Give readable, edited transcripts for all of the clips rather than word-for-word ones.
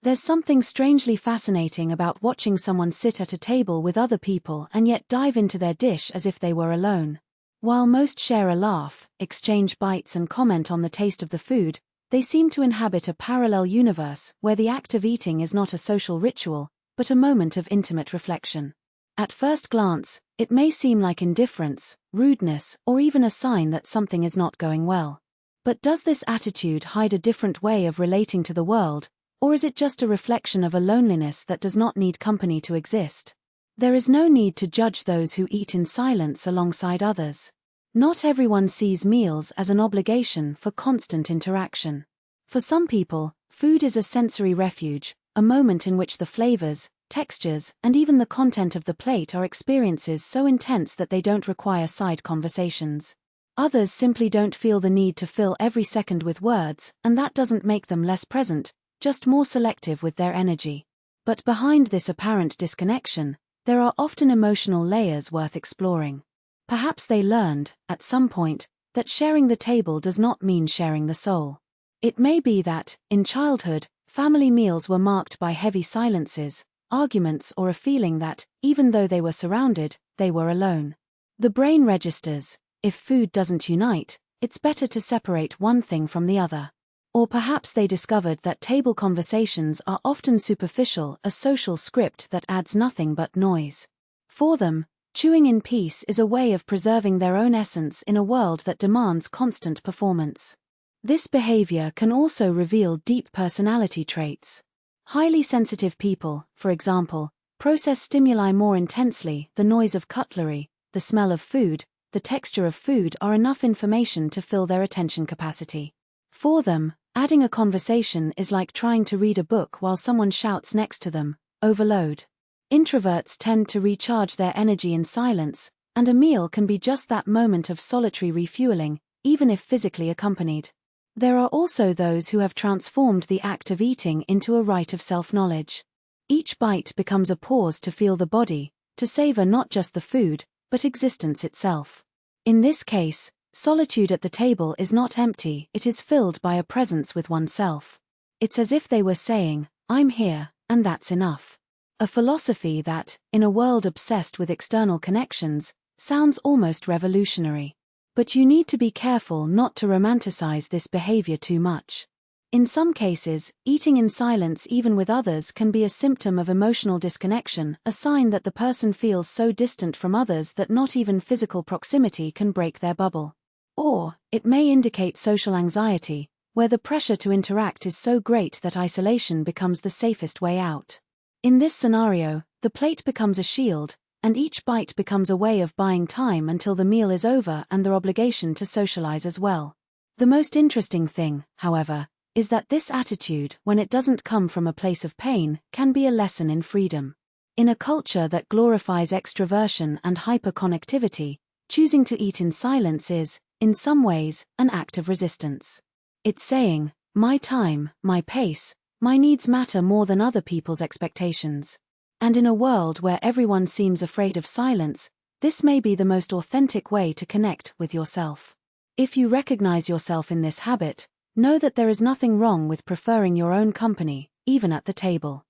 There's something strangely fascinating about watching someone sit at a table with other people and yet dive into their dish as if they were alone. While most share a laugh, exchange bites and comment on the taste of the food, they seem to inhabit a parallel universe where the act of eating is not a social ritual, but a moment of intimate reflection. At first glance, it may seem like indifference, rudeness, or even a sign that something is not going well. But does this attitude hide a different way of relating to the world, or is it just a reflection of a loneliness that does not need company to exist? There is no need to judge those who eat in silence alongside others. Not everyone sees meals as an obligation for constant interaction. For some people, food is a sensory refuge, a moment in which the flavors, textures, and even the content of the plate are experiences so intense that they don't require side conversations. Others simply don't feel the need to fill every second with words, and that doesn't make them less present, just more selective with their energy. But behind this apparent disconnection, there are often emotional layers worth exploring. Perhaps they learned, at some point, that sharing the table does not mean sharing the soul. It may be that, in childhood, family meals were marked by heavy silences, arguments, or a feeling that, even though they were surrounded, they were alone. The brain registers, if food doesn't unite, it's better to separate one thing from the other. Or perhaps they discovered that table conversations are often superficial, a social script that adds nothing but noise. For them, chewing in peace is a way of preserving their own essence in a world that demands constant performance. This behavior can also reveal deep personality traits. Highly sensitive people, for example, process stimuli more intensely. The noise of cutlery, the smell of food, the texture of food are enough information to fill their attention capacity. For them, adding a conversation is like trying to read a book while someone shouts next to them, overload. Introverts tend to recharge their energy in silence, and a meal can be just that moment of solitary refueling, even if physically accompanied. There are also those who have transformed the act of eating into a rite of self-knowledge. Each bite becomes a pause to feel the body, to savor not just the food, but existence itself. In this case, solitude at the table is not empty, it is filled by a presence with oneself. It's as if they were saying, "I'm here, and that's enough." A philosophy that, in a world obsessed with external connections, sounds almost revolutionary. But you need to be careful not to romanticize this behavior too much. In some cases, eating in silence even with others can be a symptom of emotional disconnection, a sign that the person feels so distant from others that not even physical proximity can break their bubble. Or, it may indicate social anxiety, where the pressure to interact is so great that isolation becomes the safest way out. In this scenario, the plate becomes a shield, and each bite becomes a way of buying time until the meal is over and their obligation to socialize as well. The most interesting thing, however, is that this attitude, when it doesn't come from a place of pain, can be a lesson in freedom. In a culture that glorifies extroversion and hyperconnectivity, choosing to eat in silence is, in some ways, an act of resistance. It's saying, my time, my pace, my needs matter more than other people's expectations. And in a world where everyone seems afraid of silence, this may be the most authentic way to connect with yourself. If you recognize yourself in this habit, know that there is nothing wrong with preferring your own company, even at the table.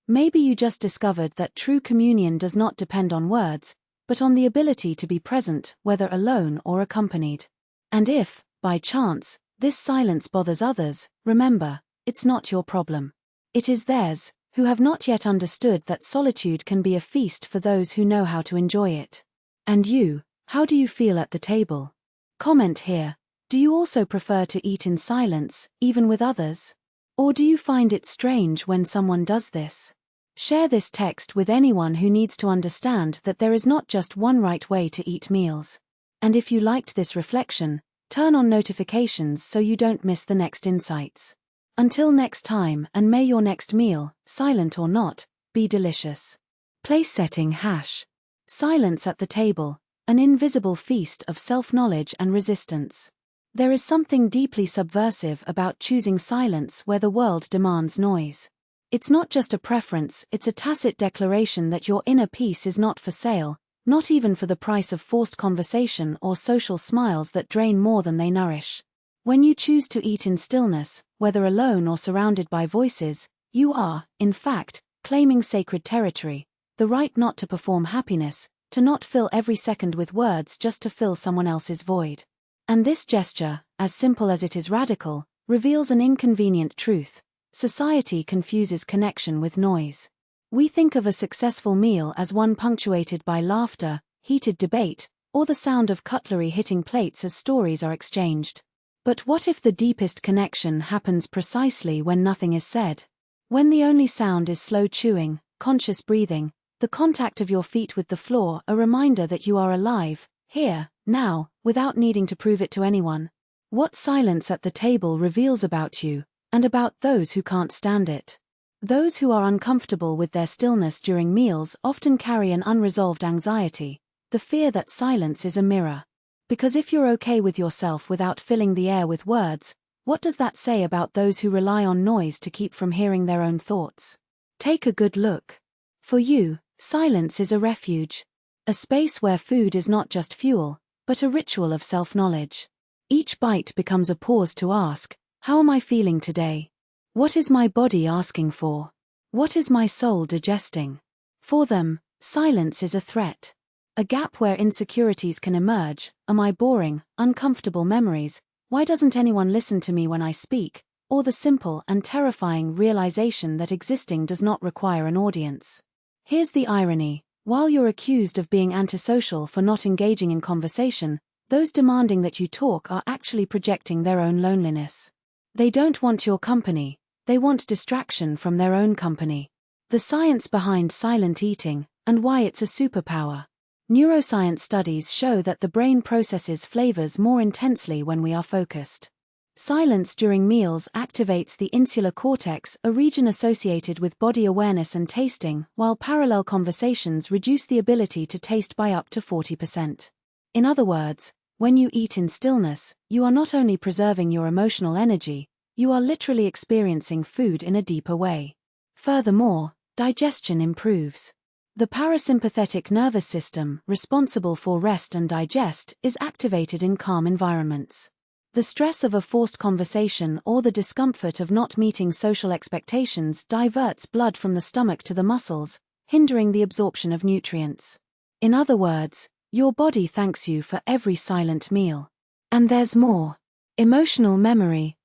Maybe you just discovered that true communion does not depend on words, but on the ability to be present, whether alone or accompanied. And if, by chance, this silence bothers others, remember, it's not your problem. It is theirs, who have not yet understood that solitude can be a feast for those who know how to enjoy it. And you, how do you feel at the table? Comment here. Do you also prefer to eat in silence, even with others? Or do you find it strange when someone does this? Share this text with anyone who needs to understand that there is not just one right way to eat meals. And if you liked this reflection, turn on notifications so you don't miss the next insights. Until next time, and may your next meal, silent or not, be delicious. Place setting #. Silence at the table, an invisible feast of self-knowledge and resistance. There is something deeply subversive about choosing silence where the world demands noise. It's not just a preference, it's a tacit declaration that your inner peace is not for sale, not even for the price of forced conversation or social smiles that drain more than they nourish. When you choose to eat in stillness, whether alone or surrounded by voices, you are, in fact, claiming sacred territory, the right not to perform happiness, to not fill every second with words just to fill someone else's void. And this gesture, as simple as it is radical, reveals an inconvenient truth. Society confuses connection with noise. We think of a successful meal as one punctuated by laughter, heated debate, or the sound of cutlery hitting plates as stories are exchanged. But what if the deepest connection happens precisely when nothing is said? When the only sound is slow chewing, conscious breathing, the contact of your feet with the floor, a reminder that you are alive, here, now, without needing to prove it to anyone. What silence at the table reveals about you, and about those who can't stand it. Those who are uncomfortable with their stillness during meals often carry an unresolved anxiety, the fear that silence is a mirror. Because if you're okay with yourself without filling the air with words, what does that say about those who rely on noise to keep from hearing their own thoughts? Take a good look. For you, silence is a refuge. A space where food is not just fuel, but a ritual of self-knowledge. Each bite becomes a pause to ask, how am I feeling today? What is my body asking for? What is my soul digesting? For them, silence is a threat. A gap where insecurities can emerge. Am I boring, uncomfortable memories? Why doesn't anyone listen to me when I speak? Or the simple and terrifying realization that existing does not require an audience. Here's the irony. While you're accused of being antisocial for not engaging in conversation, those demanding that you talk are actually projecting their own loneliness. They don't want your company, they want distraction from their own company. The science behind silent eating, and why it's a superpower. Neuroscience studies show that the brain processes flavors more intensely when we are focused. Silence during meals activates the insular cortex, a region associated with body awareness and tasting, while parallel conversations reduce the ability to taste by up to 40%. In other words, when you eat in stillness, you are not only preserving your emotional energy, you are literally experiencing food in a deeper way. Furthermore, digestion improves. The parasympathetic nervous system, responsible for rest and digest, is activated in calm environments. The stress of a forced conversation or the discomfort of not meeting social expectations diverts blood from the stomach to the muscles, hindering the absorption of nutrients. In other words, your body thanks you for every silent meal. And there's more. Emotional memory,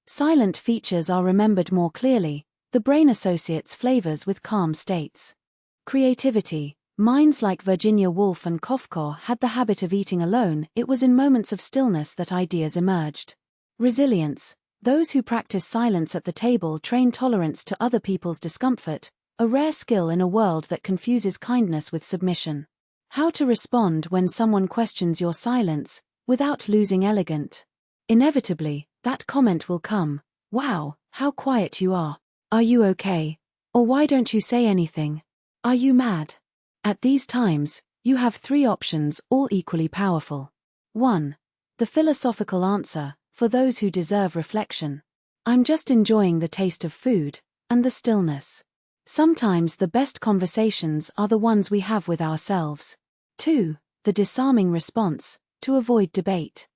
Silent features are remembered more clearly. The brain associates flavors with calm states. Creativity. Minds like Virginia Woolf and Kafka had the habit of eating alone. It was in moments of stillness that ideas emerged. Resilience. Those who practice silence at the table train tolerance to other people's discomfort, a rare skill in a world that confuses kindness with submission. How to respond when someone questions your silence, without losing elegant. Inevitably, that comment will come. Wow, how quiet you are. Are you okay? Or why don't you say anything? Are you mad? At these times, you have three options, all equally powerful. 1. The philosophical answer, for those who deserve reflection. I'm just enjoying the taste of food, and the stillness. Sometimes the best conversations are the ones we have with ourselves. 2. The disarming response, to avoid debate.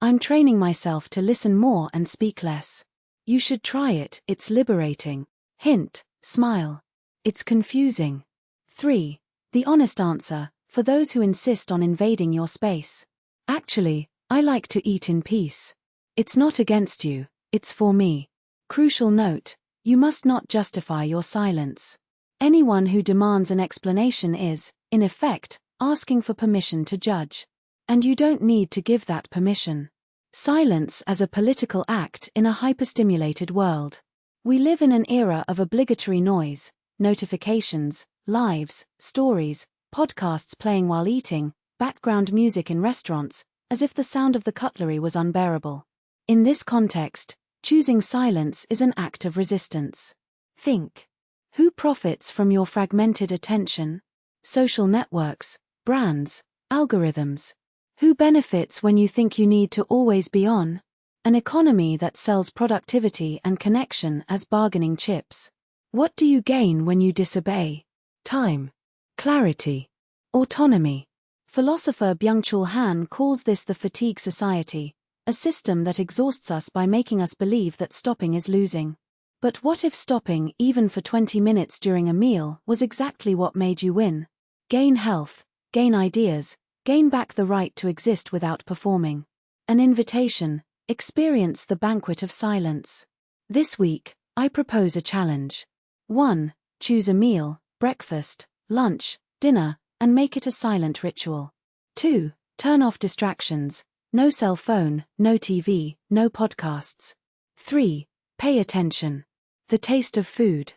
I'm training myself to listen more and speak less. You should try it, it's liberating. Hint, smile. It's confusing. 3. The honest answer, for those who insist on invading your space. Actually, I like to eat in peace. It's not against you, it's for me. Crucial note, you must not justify your silence. Anyone who demands an explanation is, in effect, asking for permission to judge. And you don't need to give that permission. Silence as a political act in a hyperstimulated world. We live in an era of obligatory noise, notifications, lives, stories, podcasts playing while eating, background music in restaurants, as if the sound of the cutlery was unbearable. In this context, choosing silence is an act of resistance. Think. Who profits from your fragmented attention? Social networks, brands, algorithms. Who benefits when you think you need to always be on? An economy that sells productivity and connection as bargaining chips. What do you gain when you disobey? Time, clarity, autonomy. Philosopher Byung-Chul Han calls this the fatigue society, a system that exhausts us by making us believe that stopping is losing. But what if stopping, even for 20 minutes during a meal, was exactly what made you win? Gain health, gain ideas, gain back the right to exist without performing. An invitation: experience the banquet of silence. This week, I propose a challenge. 1. Choose a meal, breakfast, lunch, dinner, and make it a silent ritual. 2. Turn off distractions: no cell phone, no TV, no podcasts. 3. Pay attention. The taste of food.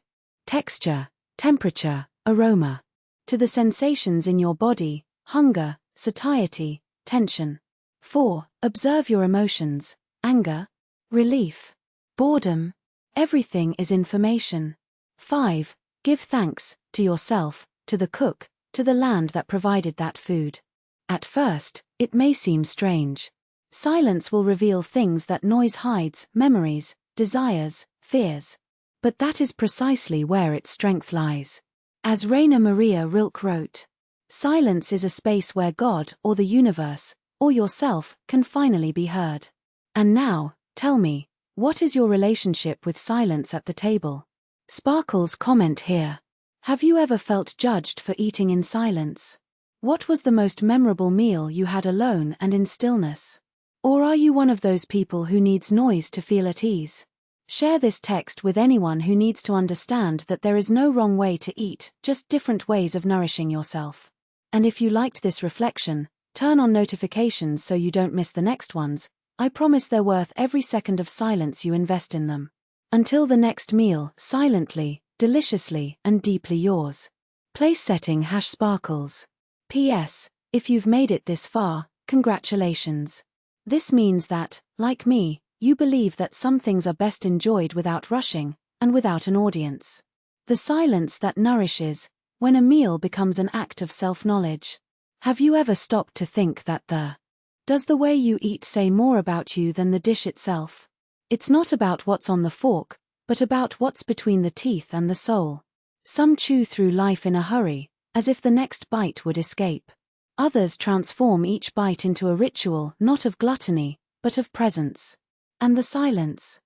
Texture, temperature, aroma. To the sensations in your body: hunger, satiety, tension. 4. Observe your emotions: anger, relief, boredom. Everything is information. 5. Give thanks, to yourself, to the cook, to the land that provided that food. At first, it may seem strange. Silence will reveal things that noise hides: memories, desires, fears. But that is precisely where its strength lies. As Rainer Maria Rilke wrote, silence is a space where God, or the universe, or yourself, can finally be heard. And now, tell me, what is your relationship with silence at the table? Sparkles comment here. Have you ever felt judged for eating in silence? What was the most memorable meal you had alone and in stillness? Or are you one of those people who needs noise to feel at ease? Share this text with anyone who needs to understand that there is no wrong way to eat, just different ways of nourishing yourself. And if you liked this reflection, turn on notifications so you don't miss the next ones. I promise they're worth every second of silence you invest in them. Until the next meal, silently, deliciously, and deeply yours. Place setting #sparkles. P.S. If you've made it this far, congratulations. This means that, like me, you believe that some things are best enjoyed without rushing, and without an audience. The silence that nourishes, when a meal becomes an act of self-knowledge. Have you ever stopped to think that does the way you eat say more about you than the dish itself? It's not about what's on the fork, but about what's between the teeth and the soul. Some chew through life in a hurry, as if the next bite would escape. Others transform each bite into a ritual, not of gluttony, but of presence. And the silence.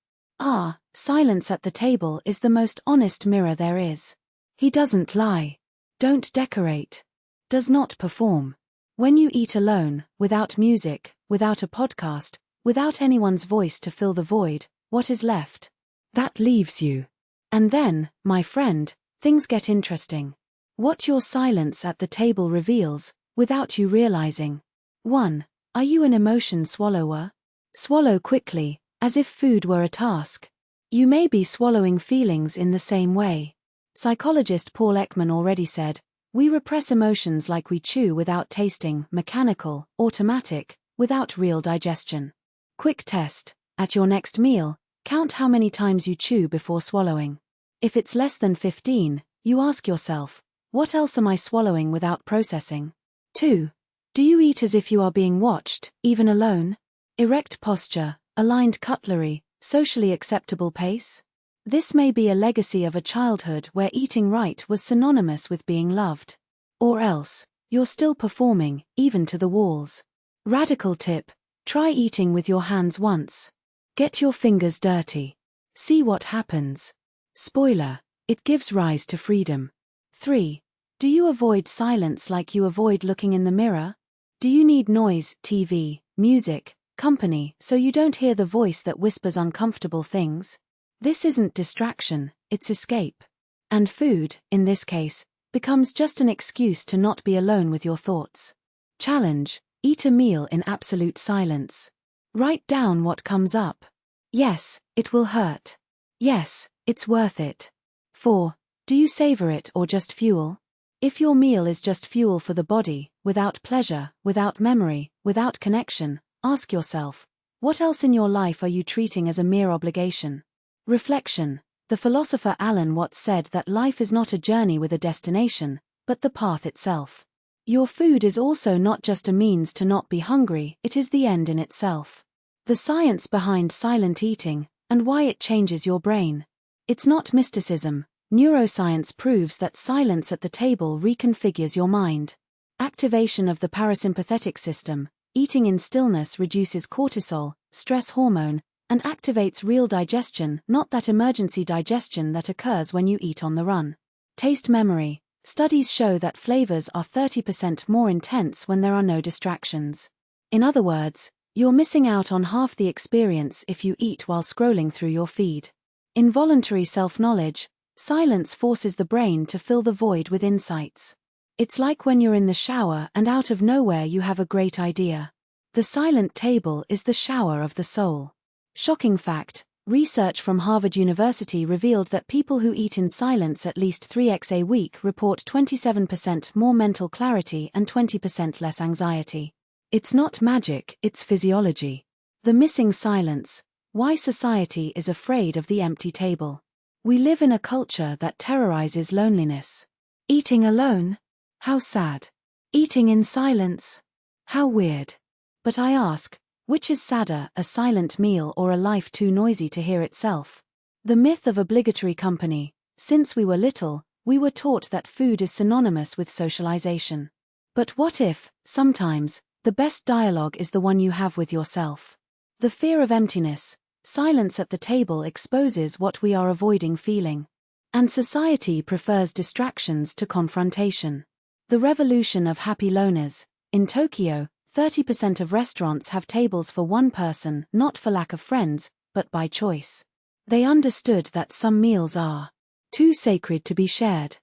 Silence at the table is the most honest mirror there is. He doesn't lie. Don't decorate. Does not perform. When you eat alone, without music, without a podcast, without anyone's voice to fill the void, what is left? That leaves you. And then, my friend, things get interesting. What your silence at the table reveals, without you realizing. 1. Are you an emotion swallower? Swallow quickly, as if food were a task. You may be swallowing feelings in the same way. Psychologist Paul Ekman already said, we repress emotions like we chew without tasting, mechanical, automatic, without real digestion. Quick test: at your next meal, count how many times you chew before swallowing. If it's less than 15, you ask yourself, what else am I swallowing without processing? 2. Do you eat as if you are being watched, even alone? Erect posture, aligned cutlery, socially acceptable pace? This may be a legacy of a childhood where eating right was synonymous with being loved. Or else, you're still performing, even to the walls. Radical tip: try eating with your hands once. Get your fingers dirty. See what happens. Spoiler: it gives rise to freedom. 3. Do you avoid silence like you avoid looking in the mirror? Do you need noise, TV, music, company, so you don't hear the voice that whispers uncomfortable things? This isn't distraction, it's escape. And food, in this case, becomes just an excuse to not be alone with your thoughts. Challenge: eat a meal in absolute silence. Write down what comes up. Yes, it will hurt. Yes, it's worth it. 4. Do you savor it or just fuel? If your meal is just fuel for the body, without pleasure, without memory, without connection, ask yourself, what else in your life are you treating as a mere obligation? Reflection: the philosopher Alan Watts said that life is not a journey with a destination, but the path itself. Your food is also not just a means to not be hungry, it is the end in itself. The science behind silent eating, and why it changes your brain. It's not mysticism. Neuroscience proves that silence at the table reconfigures your mind. Activation of the parasympathetic system, eating in stillness reduces cortisol, stress hormone, and activates real digestion, not that emergency digestion that occurs when you eat on the run. Taste memory. Studies show that flavors are 30% more intense when there are no distractions. In other words, you're missing out on half the experience if you eat while scrolling through your feed. Involuntary self-knowledge. Silence forces the brain to fill the void with insights. It's like when you're in the shower and out of nowhere you have a great idea. The silent table is the shower of the soul. Shocking fact, research from Harvard University revealed that people who eat in silence at least 3x a week report 27% more mental clarity and 20% less anxiety. It's not magic, it's physiology. The missing silence. Why society is afraid of the empty table. We live in a culture that terrorizes loneliness. Eating alone? How sad. Eating in silence? How weird. But I ask, which is sadder, a silent meal or a life too noisy to hear itself? The myth of obligatory company. Since we were little, we were taught that food is synonymous with socialization. But what if, sometimes, the best dialogue is the one you have with yourself? The fear of emptiness. Silence at the table exposes what we are avoiding feeling. And society prefers distractions to confrontation. The revolution of happy loners. In Tokyo, 30% of restaurants have tables for one person, not for lack of friends, but by choice. They understood that some meals are too sacred to be shared.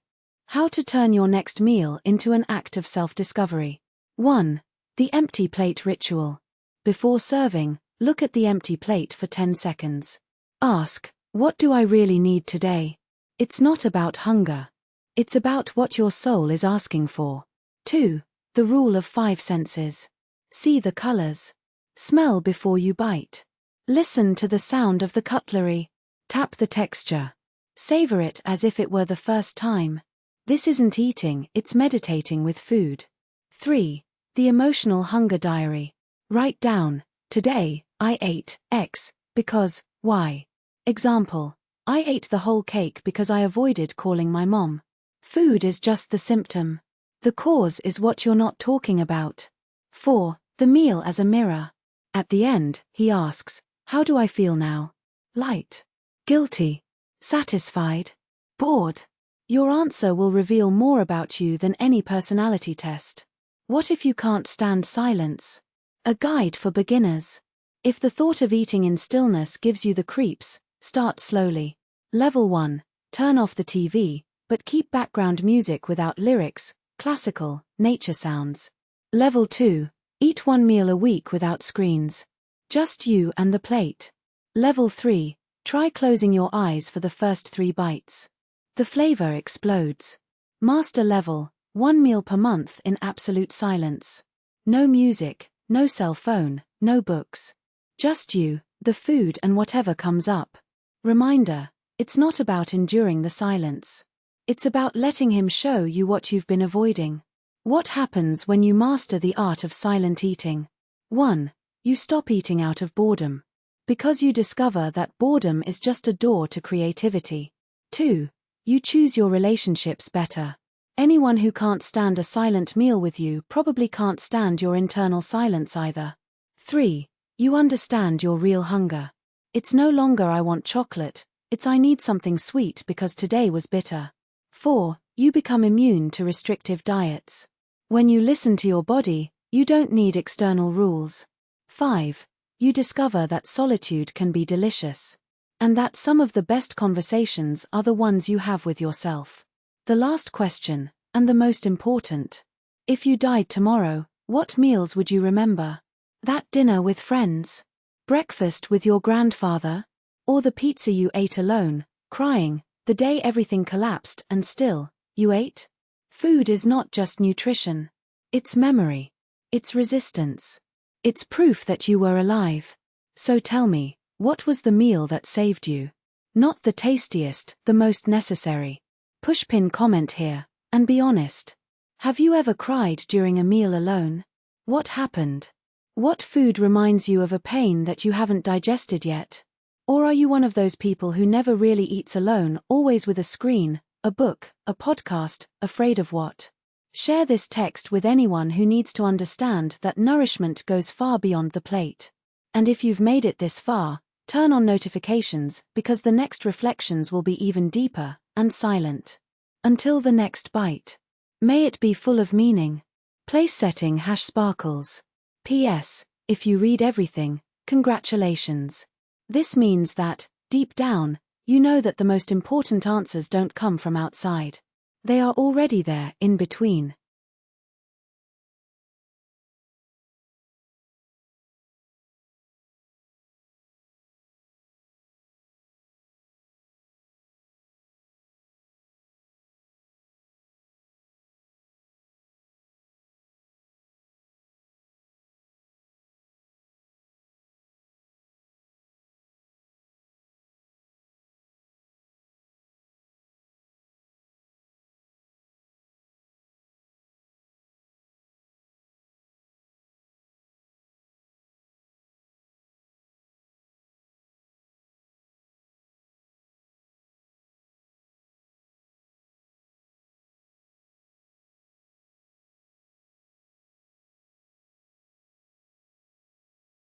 How to turn your next meal into an act of self-discovery. 1. The empty plate ritual. Before serving, look at the empty plate for 10 seconds. Ask, what do I really need today? It's not about hunger. It's about what your soul is asking for. 2. The rule of 5 senses. See the colors. Smell before you bite. Listen to the sound of the cutlery. Tap the texture. Savor it as if it were the first time. This isn't eating, it's meditating with food. 3. The emotional hunger diary. Write down, today, I ate X, because, Y. Example, I ate the whole cake because I avoided calling my mom. Food is just the symptom. The cause is what you're not talking about. 4. The meal as a mirror. At the end, he asks, how do I feel now? Light. Guilty. Satisfied. Bored. Your answer will reveal more about you than any personality test. What if you can't stand silence? A guide for beginners. If the thought of eating in stillness gives you the creeps, start slowly. Level 1. Turn off the TV, but keep background music without lyrics, classical, nature sounds. Level 2. Eat one meal a week without screens. Just you and the plate. Level 3. Try closing your eyes for the first 3 bites. The flavor explodes. Master level. 1 meal per month in absolute silence. No music, no cell phone, no books. Just you, the food and whatever comes up. Reminder, it's not about enduring the silence. It's about letting him show you what you've been avoiding. What happens when you master the art of silent eating? 1. You stop eating out of boredom. Because you discover that boredom is just a door to creativity. 2. You choose your relationships better. Anyone who can't stand a silent meal with you probably can't stand your internal silence either. 3. You understand your real hunger. It's no longer I want chocolate, it's I need something sweet because today was bitter. 4. You become immune to restrictive diets. When you listen to your body, you don't need external rules. 5. You discover that solitude can be delicious. And that some of the best conversations are the ones you have with yourself. The last question, and the most important. If you died tomorrow, what meals would you remember? That dinner with friends? Breakfast with your grandfather? Or the pizza you ate alone, crying, the day everything collapsed and still, you ate? Food is not just nutrition. It's memory. It's resistance. It's proof that you were alive. So tell me, what was the meal that saved you? Not the tastiest, the most necessary. Pushpin comment here, and be honest. Have you ever cried during a meal alone? What happened? What food reminds you of a pain that you haven't digested yet? Or are you one of those people who never really eats alone, always with a screen, a book, a podcast, afraid of what Share this text with anyone who needs to understand that nourishment goes far beyond the plate. And if you've made it this far, turn on notifications because the next reflections will be even deeper and silent. Until the next bite. May it be full of meaning. Place setting #sparkles. P.S. If you read everything, congratulations. This means that, deep down, you know that the most important answers don't come from outside. They are already there, in between.